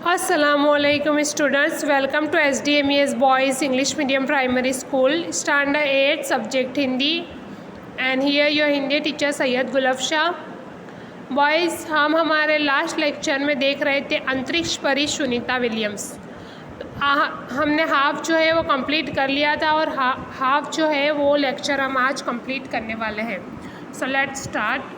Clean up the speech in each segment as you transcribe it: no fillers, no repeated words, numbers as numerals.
Assalamualaikum students, welcome to SDMES Boys English Medium Primary School, Standard 8, Subject Hindi, and here your Hindi teacher Sayyid Gulab Shah. Boys, हम हमारे last lecture में देख रहे थे अंतरिक्ष परी सुनीता विलियम्स। हमने हाफ जो है वो कंप्लीट कर लिया था और हाफ जो है वो लेक्चर हम आज कंप्लीट करने वाले हैं। So let's start.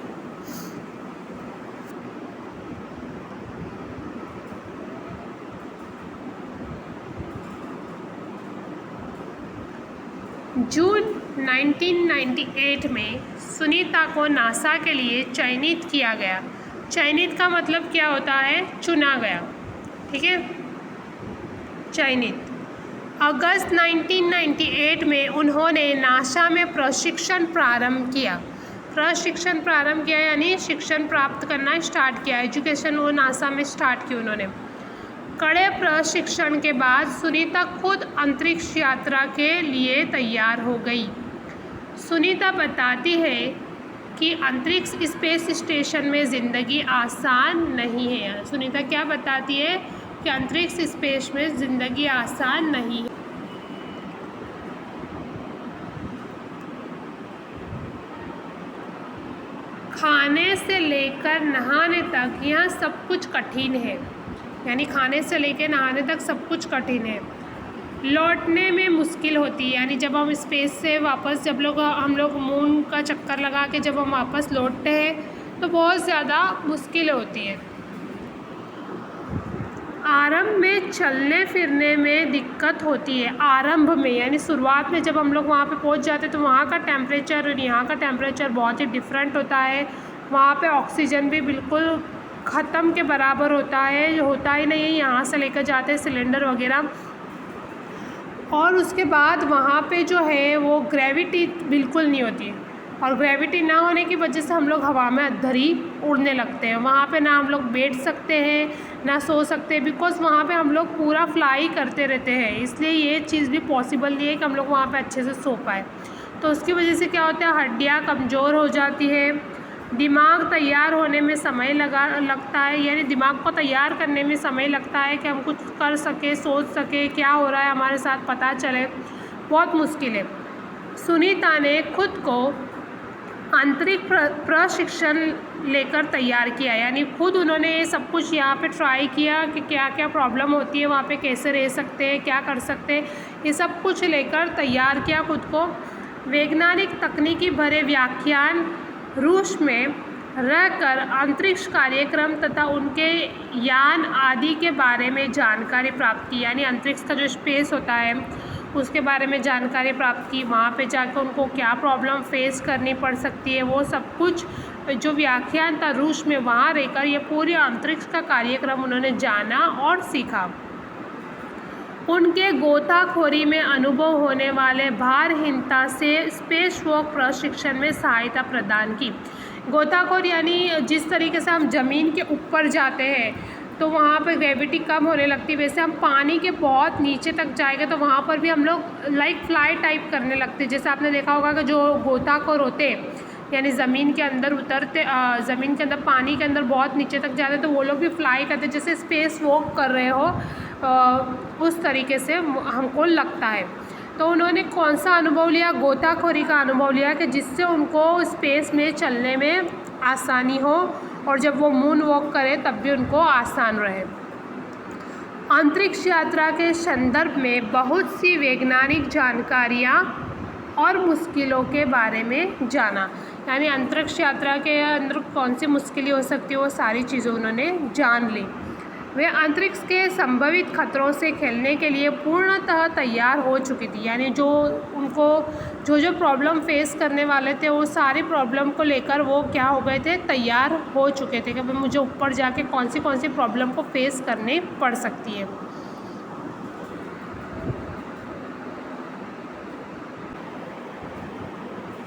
जून 1998 में सुनीता को नासा के लिए चयनित किया गया। चयनित का मतलब क्या होता है? चुना गया, ठीक है, चयनित। अगस्त 1998 में उन्होंने नासा में प्रशिक्षण प्रारंभ किया। प्रशिक्षण प्रारंभ किया यानी शिक्षण प्राप्त करना स्टार्ट किया, एजुकेशन वो नासा में स्टार्ट की उन्होंने। कड़े प्रशिक्षण के बाद सुनीता खुद अंतरिक्ष यात्रा के लिए तैयार हो गई। सुनीता बताती है कि अंतरिक्ष स्पेस स्टेशन में ज़िंदगी आसान नहीं है। सुनीता क्या बताती है कि अंतरिक्ष स्पेस में ज़िंदगी आसान नहीं है। खाने से लेकर नहाने तक यहाँ सब कुछ कठिन है, यानी खाने से लेकर नहाने तक सब कुछ कठिन है। लौटने में मुश्किल होती है, यानी जब हम स्पेस से वापस हम लोग मून का चक्कर लगा के जब हम वापस लौटते हैं तो बहुत ज़्यादा मुश्किल होती है। आरंभ में चलने फिरने में दिक्कत होती है। आरंभ में यानी शुरुआत में जब हम लोग वहाँ पे पहुँच जाते हैं तो वहाँ का टेम्परेचर और यहाँ का टेम्परेचर बहुत ही डिफरेंट होता है। वहाँ पे ऑक्सीजन भी बिल्कुल ख़त्म के बराबर होता है, होता ही नहीं है। यहाँ से लेकर जाते हैं सिलेंडर वगैरह, और उसके बाद वहाँ पे जो है वो ग्रेविटी बिल्कुल नहीं होती है, और ग्रेविटी ना होने की वजह से हम लोग हवा में अद्धर ही उड़ने लगते हैं। वहाँ पे ना हम लोग बैठ सकते हैं ना सो सकते हैं, बिकॉज़ वहाँ पे हम लोग पूरा फ्लाई करते रहते हैं, इसलिए ये चीज़ भी पॉसिबल नहीं है कि हम लोग वहाँ पे अच्छे से सो पाए। तो उसकी वजह से क्या होता है, हड्डियाँ कमज़ोर हो जाती है, दिमाग तैयार होने में समय लगता है, यानी दिमाग को तैयार करने में समय लगता है कि हम कुछ कर सके, सोच सके, क्या हो रहा है हमारे साथ पता चले, बहुत मुश्किल है। सुनीता ने खुद को आंतरिक प्रशिक्षण लेकर तैयार किया, यानी खुद उन्होंने ये सब कुछ यहाँ पे ट्राई किया कि क्या क्या प्रॉब्लम होती है वहाँ पे, कैसे रह सकते हैं, क्या कर सकते हैं, ये सब कुछ लेकर तैयार किया खुद को। वैज्ञानिक तकनीकी भरे व्याख्यान, रूस में रहकर अंतरिक्ष कार्यक्रम तथा उनके यान आदि के बारे में जानकारी प्राप्त की, यानी अंतरिक्ष का जो स्पेस होता है उसके बारे में जानकारी प्राप्त की। वहाँ पे जाकर उनको क्या प्रॉब्लम फेस करनी पड़ सकती है, वो सब कुछ जो व्याख्यान था रूस में, वहाँ रहकर ये पूरे अंतरिक्ष का कार्यक्रम उन्होंने जाना और सीखा। उनके गोताखोरी में अनुभव होने वाले भारहीनता से स्पेस वॉक प्रशिक्षण में सहायता प्रदान की। गोताखोर यानी जिस तरीके से हम ज़मीन के ऊपर जाते हैं तो वहाँ पर ग्रेविटी कम होने लगती है, वैसे हम पानी के बहुत नीचे तक जाएंगे तो वहाँ पर भी हम लोग लाइक फ्लाई टाइप करने लगते हैं। जैसे आपने देखा होगा कि जो गोताखोर होते हैं यानी ज़मीन के अंदर उतरते, ज़मीन के अंदर पानी के अंदर बहुत नीचे तक जाते तो वो लोग भी फ्लाई करते, जैसे स्पेस वॉक कर रहे हो उस तरीके से हमको लगता है। तो उन्होंने कौन सा अनुभव लिया? गोताखोरी का अनुभव लिया कि जिससे उनको स्पेस में चलने में आसानी हो और जब वो मून वॉक करें तब भी उनको आसान रहे। अंतरिक्ष यात्रा के संदर्भ में बहुत सी वैज्ञानिक जानकारियाँ और मुश्किलों के बारे में जाना, यानी अंतरिक्ष यात्रा के अंदर कौन सी मुश्किलें हो सकती है वो सारी चीज़ें उन्होंने जान ली। वे अंतरिक्ष के संभावित खतरों से खेलने के लिए पूर्णतः तैयार हो चुकी थी, यानी जो उनको जो प्रॉब्लम फेस करने वाले थे वो सारी प्रॉब्लम को लेकर वो क्या हो गए थे, तैयार हो चुके थे कि भाई मुझे ऊपर जाके कौन सी प्रॉब्लम को फेस करनी पड़ सकती है।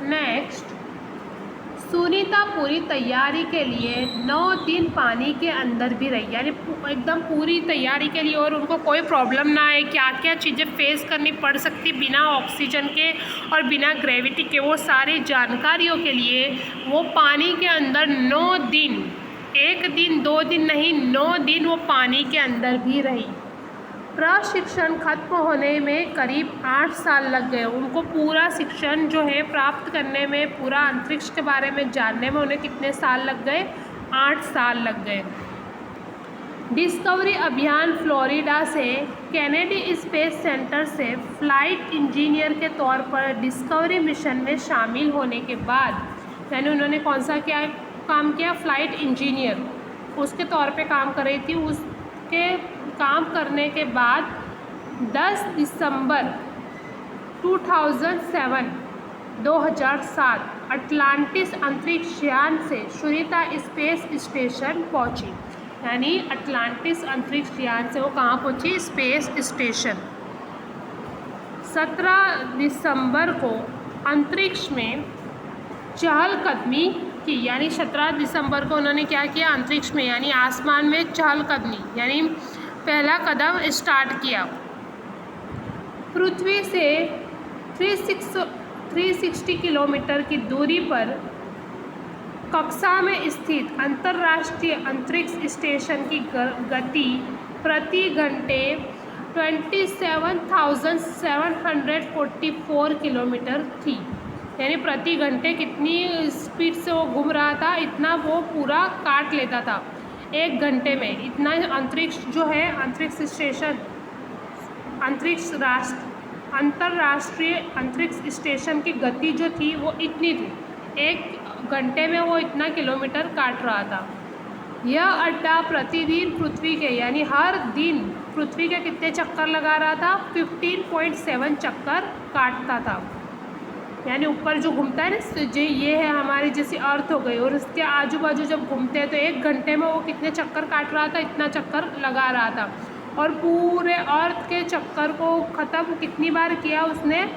नेक्स्ट, सुनीता पूरी तैयारी के लिए 9 दिन पानी के अंदर भी रही, यानी एकदम पूरी तैयारी के लिए, और उनको कोई प्रॉब्लम ना आए, क्या क्या चीज़ें फेस करनी पड़ सकती बिना ऑक्सीजन के और बिना ग्रेविटी के, वो सारी जानकारियों के लिए वो पानी के अंदर 9 दिन 1 दिन 2 दिन नहीं, 9 दिन वो पानी के अंदर भी रही। प्रशिक्षण खत्म होने में करीब 8 साल लग गए उनको। पूरा शिक्षण जो है प्राप्त करने में, पूरा अंतरिक्ष के बारे में जानने में उन्हें कितने साल लग गए? 8 साल लग गए। डिस्कवरी अभियान फ्लोरिडा से केनेडी स्पेस सेंटर से फ्लाइट इंजीनियर के तौर पर डिस्कवरी मिशन में शामिल होने के बाद, यानी उन्होंने कौन सा क्या काम किया? फ्लाइट इंजीनियर उसके तौर पे काम कर रही थी। उसके काम करने के बाद 10 दिसंबर 2007 अटलांटिस अंतरिक्ष यान से सुनीता स्पेस स्टेशन पहुंची। यानी अटलांटिस अंतरिक्ष यान से वो कहाँ पहुंची? Space station. 17 दिसंबर को अंतरिक्ष में चहलकदमी की, यानी 17 दिसंबर को उन्होंने क्या किया? अंतरिक्ष में यानी आसमान में चहलकदमी, यानी पहला कदम स्टार्ट किया। पृथ्वी से 360 किलोमीटर की दूरी पर कक्षा में स्थित अंतर्राष्ट्रीय अंतरिक्ष स्टेशन की गति प्रति घंटे 27,744 किलोमीटर थी। यानी प्रति घंटे कितनी स्पीड से वो घूम रहा था? इतना वो पूरा काट लेता था 1 घंटे में। इतना अंतरिक्ष जो है, अंतरिक्ष स्टेशन, अंतर्राष्ट्रीय अंतरिक्ष स्टेशन की गति जो थी वो इतनी थी। 1 घंटे में वो इतना किलोमीटर काट रहा था। यह अड्डा प्रतिदिन पृथ्वी के, यानी हर दिन पृथ्वी के कितने चक्कर लगा रहा था? 15.7 चक्कर काटता था। यानी ऊपर जो घूमता है ना, जो ये है हमारी जैसी अर्थ हो गई, और उसके आजू बाजू जब घूमते हैं तो 1 घंटे में वो कितने चक्कर काट रहा था? इतना चक्कर लगा रहा था। और पूरे अर्थ के चक्कर को ख़त्म कितनी बार किया उसने?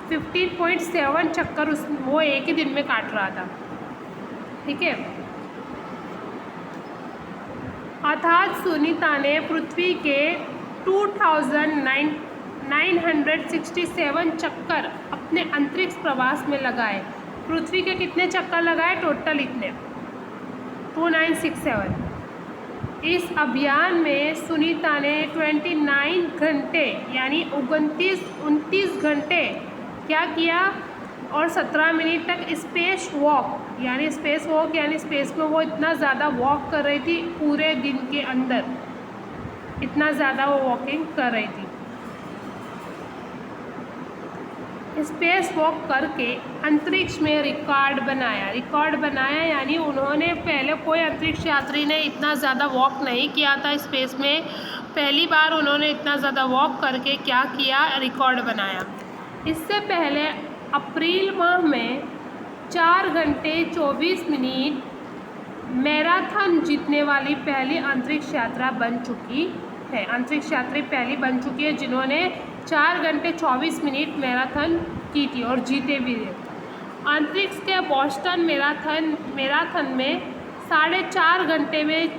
15.7 चक्कर वो एक ही दिन में काट रहा था। ठीक है। अर्थात सुनीता ने पृथ्वी के 2967 चक्कर अपने अंतरिक्ष प्रवास में लगाए। पृथ्वी के कितने चक्कर लगाए टोटल? इतने 2967। इस अभियान में सुनीता ने 29 घंटे यानी 29 घंटे क्या किया? और 17 मिनट तक स्पेस वॉक यानी स्पेस में वो इतना ज़्यादा वॉक कर रही थी पूरे दिन के अंदर, इतना ज़्यादा वो वॉकिंग कर रही थी। स्पेस वॉक करके अंतरिक्ष में रिकॉर्ड बनाया यानी उन्होंने पहले कोई अंतरिक्ष यात्री ने इतना ज़्यादा वॉक नहीं किया था स्पेस में। पहली बार उन्होंने इतना ज़्यादा वॉक करके क्या किया? रिकॉर्ड बनाया। इससे पहले अप्रैल माह में 4 घंटे 24 मिनट मैराथन जीतने वाली पहली अंतरिक्ष यात्री बन चुकी है जिन्होंने 4 घंटे 24 मिनट मैराथन की थी और जीते भी थे। अंतरिक्ष के बोस्टन मैराथन में 4.5 घंटे में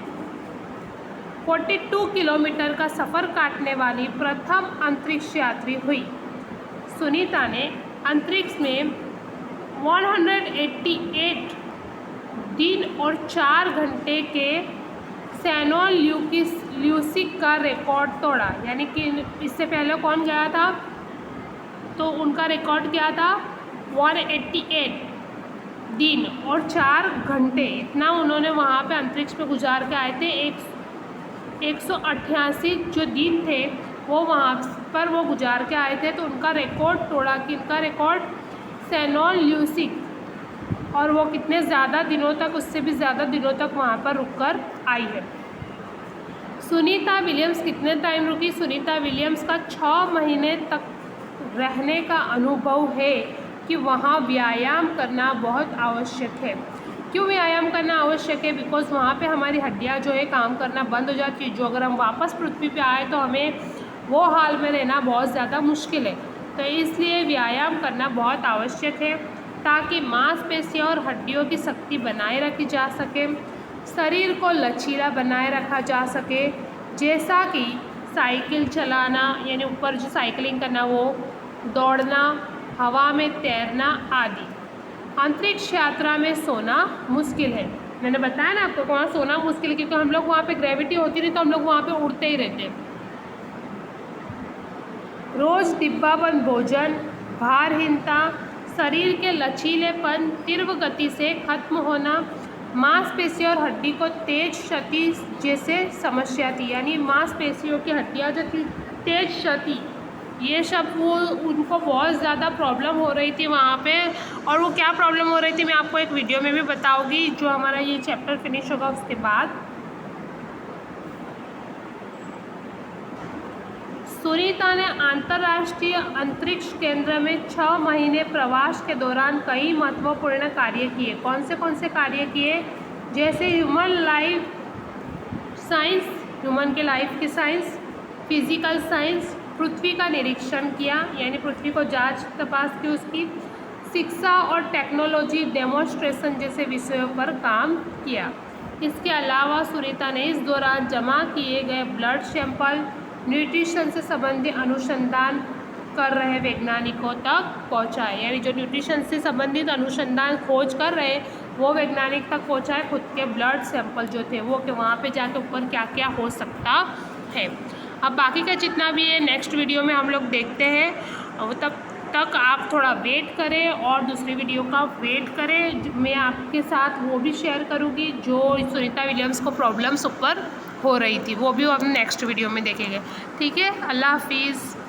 42 किलोमीटर का सफ़र काटने वाली प्रथम अंतरिक्ष यात्री हुई। सुनीता ने अंतरिक्ष में 188 दिन और 4 घंटे के सैनोल ल्यूसिक का रिकॉर्ड तोड़ा। यानी कि इससे पहले कौन गया था? तो उनका रिकॉर्ड क्या था? 188 दिन और 4 घंटे, इतना उन्होंने वहाँ पे अंतरिक्ष में गुजार के आए थे। 188 जो दिन थे वो वहाँ पर वो गुजार के आए थे, तो उनका रिकॉर्ड तोड़ा। कि इनका रिकॉर्ड सैनोल ल्यूसिक, और वो कितने ज़्यादा दिनों तक, उससे भी ज़्यादा दिनों तक वहाँ पर रुककर आई है। सुनीता विलियम्स कितने टाइम रुकी? सुनीता विलियम्स का 6 महीने तक रहने का अनुभव है कि वहाँ व्यायाम करना बहुत आवश्यक है। क्यों व्यायाम करना आवश्यक है? बिकॉज़ वहाँ पे हमारी हड्डियाँ जो है काम करना बंद हो जाती है। जो अगर हम वापस पृथ्वी पे आए तो हमें वो हाल में रहना बहुत ज़्यादा मुश्किल है। तो इसलिए व्यायाम करना बहुत आवश्यक है ताकि मांसपेशियों और हड्डियों की शक्ति बनाए रखी जा सके, शरीर को लचीला बनाए रखा जा सके, जैसा कि साइकिल चलाना यानी ऊपर जो साइकिलिंग करना, वो दौड़ना, हवा में तैरना आदि। अंतरिक्ष यात्रा में सोना मुश्किल है। मैंने बताया ना आपको, वहाँ सोना मुश्किल है क्योंकि हम लोग वहाँ पे ग्रेविटी होती नहीं तो हम लोग वहाँ पे उड़ते ही रहते। रोज़ डिब्बाबंद भोजन, भारहीनता, शरीर के लचीलेपन, तीव्र गति से खत्म होना, मांसपेशी और हड्डी को तेज क्षति जैसे समस्या थी, यानी मांसपेशियों की हड्डियाँ जो थी तेज क्षति, ये सब वो उनको बहुत ज़्यादा प्रॉब्लम हो रही थी वहाँ पे। और वो क्या प्रॉब्लम हो रही थी मैं आपको एक वीडियो में भी बताऊँगी जो हमारा ये चैप्टर फिनिश होगा उसके बाद। सुनीता ने अंतर्राष्ट्रीय अंतरिक्ष केंद्र में 6 महीने प्रवास के दौरान कई महत्वपूर्ण कार्य किए। कौन से कार्य किए? जैसे ह्यूमन लाइफ साइंस, ह्यूमन के लाइफ की साइंस, फिजिकल साइंस, पृथ्वी का निरीक्षण किया यानी पृथ्वी को जांच तपास की उसकी, शिक्षा और टेक्नोलॉजी डेमोन्स्ट्रेशन जैसे विषयों पर काम किया। इसके अलावा सुनीता ने इस दौरान जमा किए गए ब्लड सैंपल, न्यूट्रिशन से संबंधित अनुसंधान कर रहे वैज्ञानिकों तक पहुंचाए, यानी जो न्यूट्रिशन से संबंधित अनुसंधान खोज कर रहे वो वैज्ञानिक तक पहुंचाए खुद के ब्लड सैंपल जो थे वो, कि वहाँ पे जाके ऊपर क्या क्या हो सकता है। अब बाकी का जितना भी है नेक्स्ट वीडियो में हम लोग देखते हैं, और तब तक आप थोड़ा वेट करें और दूसरी वीडियो का वेट करें। मैं आपके साथ वो भी शेयर करूँगी जो सुनीता विलियम्स को प्रॉब्लम्स ऊपर हो रही थी, वो भी हम नेक्स्ट वीडियो में देखेंगे। ठीक है, अल्लाह हाफिज़।